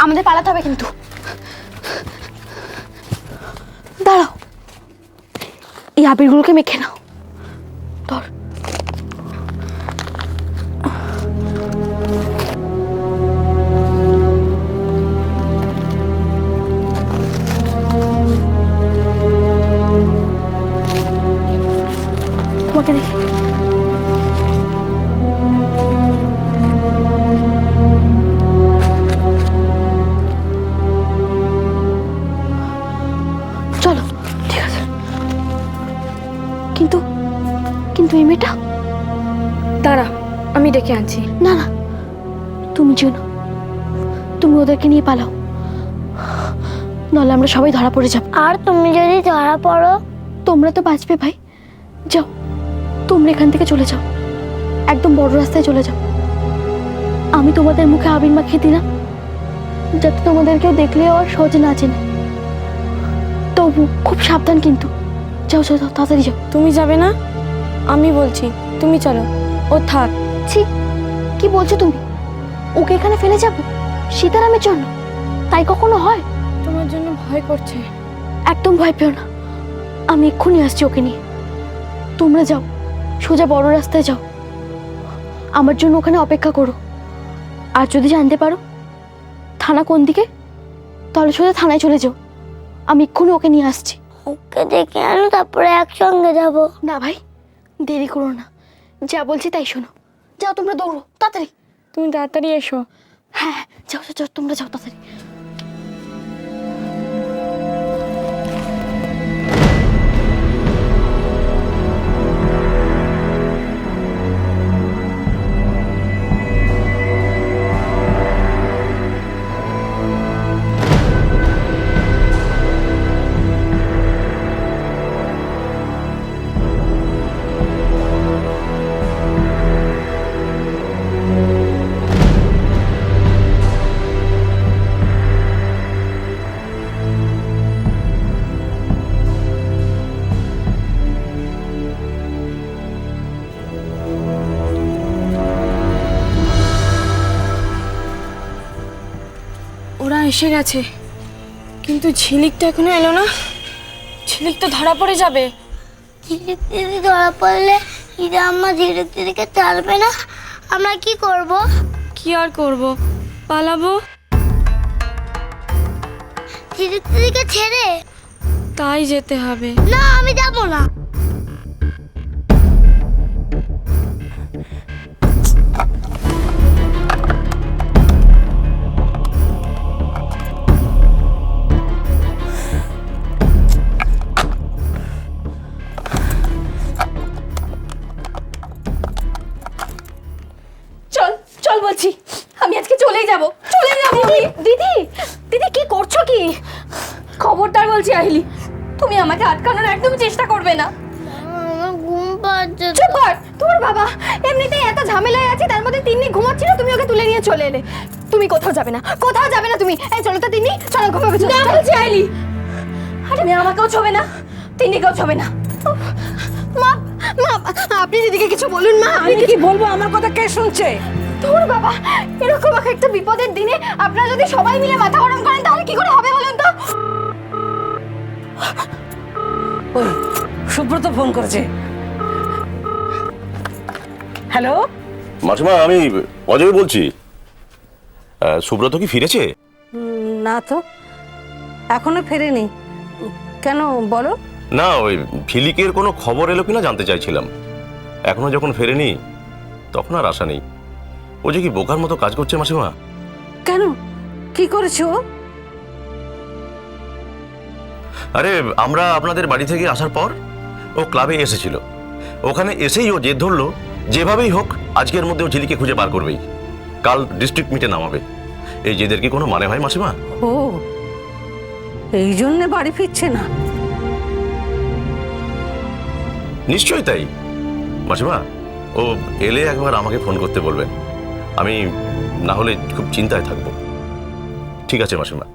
আমাদের পালাতে হবে কিন্তু। দাঁড়াও, এই আবিরগুলোকে মেখে নাও। ধর। তোমাকে দেখি। চলো, ঠিক আছে। কিন্তু কিন্তু এই মেয়েটা। দাঁড়া, আমি ডেকে আনছি। না না, তুমি যেও না, তুমি ওদেরকে নিয়ে পালাও, নাহলে আমরা সবাই ধরা পড়ে যাব। আর তুমি যদি ধরা পড়ো? তোমরা তো বাঁচবে ভাই। যাও, তোমরা এখান থেকে চলে যাও, একদম বড় রাস্তায় চলে যাও। আমি তোমাদের মুখে আবির মাখিয়ে দিলাম, যাতে তোমাদের কেউ দেখলেও আর সহজে না চেনে। তবু খুব সাবধান কিন্তু। যাও যাও যাও, তাড়াতাড়ি যাও। তুমি যাবে না? আমি বলছি তুমি চলো, ও থাক। ছি, কি বলছো তুমি? ওকে এখানে ফেলে যাবো সীতারামের জন্য? তাই কখনো হয়? তোমার জন্য ভয় করছে। একদম ভয় পেও না, আমি এক্ষুনি আসছি ওকে নিয়ে। তোমরা যাও, সোজা বড় রাস্তায় যাও, আমার জন্য ওখানে অপেক্ষা করো। আর যদি জানতে পারো থানা কোন দিকে, তাহলে সোজা থানায় চলে যাও। আমি এক্ষুনি ওকে নিয়ে আসছি। ওকে ডেকে আনো, তারপরে একসঙ্গে যাব। না ভাই, দেরি করো না, যা বলছি তাই শোনো। যাও তোমরা, দৌড়ো তাড়াতাড়ি। তুমি তাড়াতাড়ি এসো। হ্যাঁ হ্যাঁ, যাও যাও যাও, তোমরা যাও তাড়াতাড়ি। ওরা এসে গেছে, কিন্তু ঝিলিকটা এখনো এলো না। ঝিলিক তো ধরা পড়ে যাবে। ঝিলিক দিদি ধরা পড়লে ইরা আম্মা ঝিলিক দিদিকে ছাড়বে না। আমরা কি করব? কি আর করব, পালাবো। ঝিলিক দিদিকে ছেড়ে? তাই যেতে হবে। না, আমি যাব না। চল চল বলছি, আমি আজকে চলেই যাব, চলে যাব। দিদি দিদি, কি করছো কি? খবরদার বলছি আহিলি, তুমি আমাকে আটকানোর একদম চেষ্টা করবে না। আমার ঘুম পাচ্ছে। চুপ কর, তোমার বাবা এমনিতেই এত ঝামেলায় আছে, তার মধ্যে তিন্নি ঘুমাচ্ছিল, তুমি ওকে তুলে নিয়ে চলে এলে। তুমি কোথাও যাবে না, কোথাও যাবে না তুমি। এই চলো তো তিন্নি, চলো ঘুমাবে। চলো না বলছি আহিলি, তুমি আমাকেও ছোবে না, তিন্নিকেও ছোবে না। মা মা, আপনি দিদিকে কিছু বলুন। মা, আমি কি বলবো? আমার কথা কে শুনছে? তোর বাবা, এরকম একটা বিপদের দিনে আপনারা যদি সবাই মিলে মাথা গরম করেন, তাহলে কি করে হবে বলুন তো? ওই সুব্রত ফোন করেছে। হ্যালো মাসিমা, আমি অজয় বলছি। সুব্রত কি ফিরেছে? না তো, এখনো ফেরেনি। কেন বলো? না, ওই ঝিলিকের কোনো খবর এলো কিনা জানতে চাইছিলাম। এখনো যখন ফেরেনি তখন আর আশা নেই। ও যে কি বোকার মতো কাজ করছে মাসিমা। কেন, কি করেছো? আরে, আমরা আপনাদের বাড়ি থেকে আসার পর ও ক্লাবে এসেছিল। ওখানে এসেই ও জেদ ধরলো যেভাবেই হোক আজকের মধ্যে ও ঝিলিকে খুঁজে বার করবেই, কাল ডিস্ট্রিক্ট মিটে নামাবে। এই জেদের কি কোনো মানে হয় মাসিমা? ও, এই জন্যে বাড়ি ফিরছে না? নিশ্চয়ই তাই মাসিমা। ও এলে একবার আমাকে ফোন করতে বলবেন, আমি না হলে খুব চিন্তায় থাকবো। ঠিক আছে মাসিমা,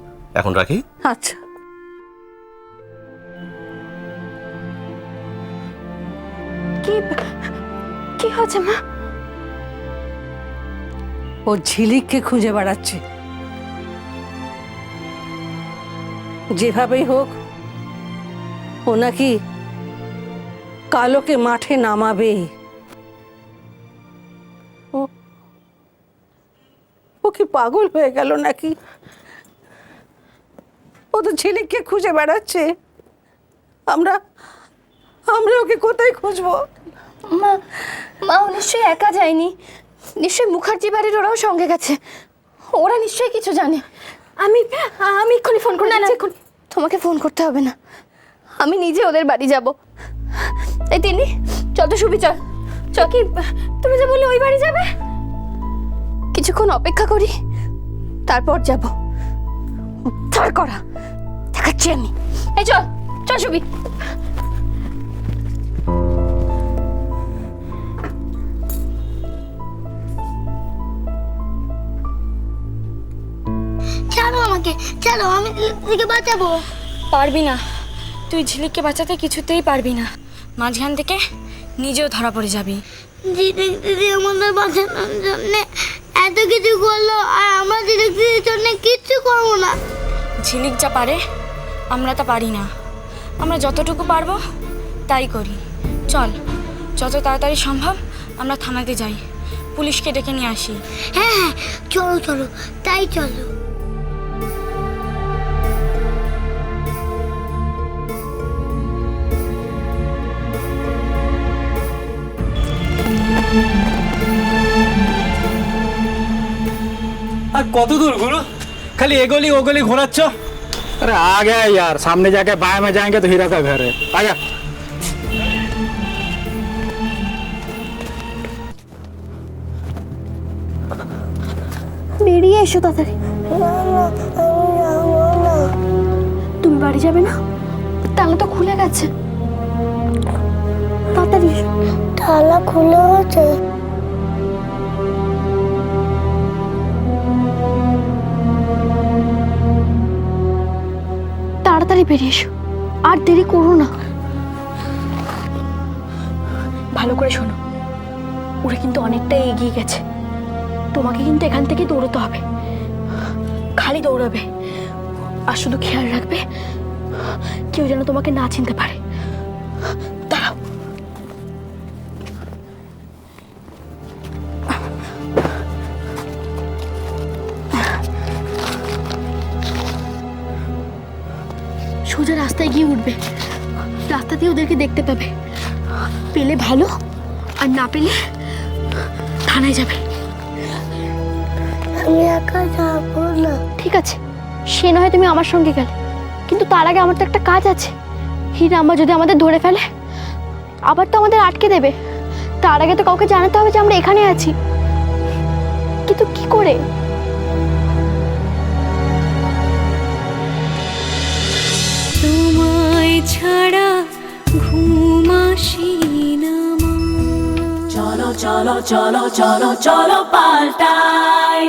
এখন রাখি। আচ্ছা। কি কি হয়েছে মা? ও ঝিলিককে খুঁজে বেড়াচ্ছে। যেভাবেই হোক ও নাকি কালোকে মাঠে নামাবে। ও কি পাগল হয়ে গেল নাকি? ও তো ঝিলিককে খুঁজে বেড়াচ্ছে। আমরা আমরা ওকে কোথায় খুঁজবো? মা মা ও নিশ্চয়ই একা যায়নি, নিশ্চয়ই মুখার্জি বাড়ির ওরাও সঙ্গে গেছে। ওরা নিশ্চয়ই কিছু জানে। আমি আমি এক্ষুনি ফোন করে দিচ্ছি। তোমাকে ফোন করতে হবে না, আমি নিজে ওদের বাড়ি যাব। এই তিনি চল তো শুবি, চল চল। কি তুমি যে বললে ওই বাড়ি যাবে? কিছুক্ষণ অপেক্ষা করি, তারপর যাব। উদ্ধার করা দেখাচ্ছি আমি। এই চল চল শুবি। ছাড়ো আমাকে, ছাড়ো, আমি দিদিকে বাঁচাবো। পারবি না, তুই ঝিলিককে বাঁচাতে কিছুতেই পারবি না। মাঝখান থেকে নিজেও ধরা পড়ে যাবি। দিদি আমাদের বাঁচানোর জন্য এত কিছু করলো, আর আমরা দিদির জন্য কিচ্ছু করবো না। ঝিলিক যা পারে আমরা তা পারি না। আমরা যতটুকু পারবো তাই করি। চল, যত তাড়াতাড়ি সম্ভব আমরা থানাতে যাই, পুলিশকে ডেকে নিয়ে আসি। হ্যাঁ হ্যাঁ, চলো চলো, তাই চলো। আর কত दूर गुरु? खाली ये गली वो गली घुराচ্ছ? अरे आ गया यार, सामने जाके बाएं में जाएंगे तो हीरा का घर है। आ जा। বেরিয়ে এসো তাড়াতাড়ি। তুমি বাড়ি যাবে না? তালা তো খুলে গেছে, তাড়াতাড়ি এসো। তালা খুলে গেছে? তাড়াতাড়ি বেরিয়ে এসো, আর দেরি করো না। ভালো করে শোনো, ওরা কিন্তু অনেকটাই এগিয়ে গেছে। তোমাকে কিন্তু এখান থেকে দৌড়তে হবে, খালি দৌড়াবে। আর শুধু খেয়াল রাখবে কেউ যেন তোমাকে না চিনতে পারে। দাঁড়াও। সোজা রাস্তায় গিয়ে উঠবে, রাস্তা দিয়ে ওদেরকে দেখতে পাবে। পেলে ভালো, আর না পেলে থানায় যাবে। আমি একা যাবো না। ঠিক আছে, সে নয় তুমি আমার সঙ্গে গেলে, কিন্তু তার আগে আমার তো একটা কাজ আছে। হীরা আম্মা যদি আমাদের ধরে ফেলে, আবার তো আমাদের আটকে দেবে। তার আগে তো কাউকে জানাতে হবে যে আমরা এখানে আছি। কিন্তু কি করে? তোমায় ছাড়া ঘুম আসি না মা। চলো চলো চলো চলো চলো পাল্টাই।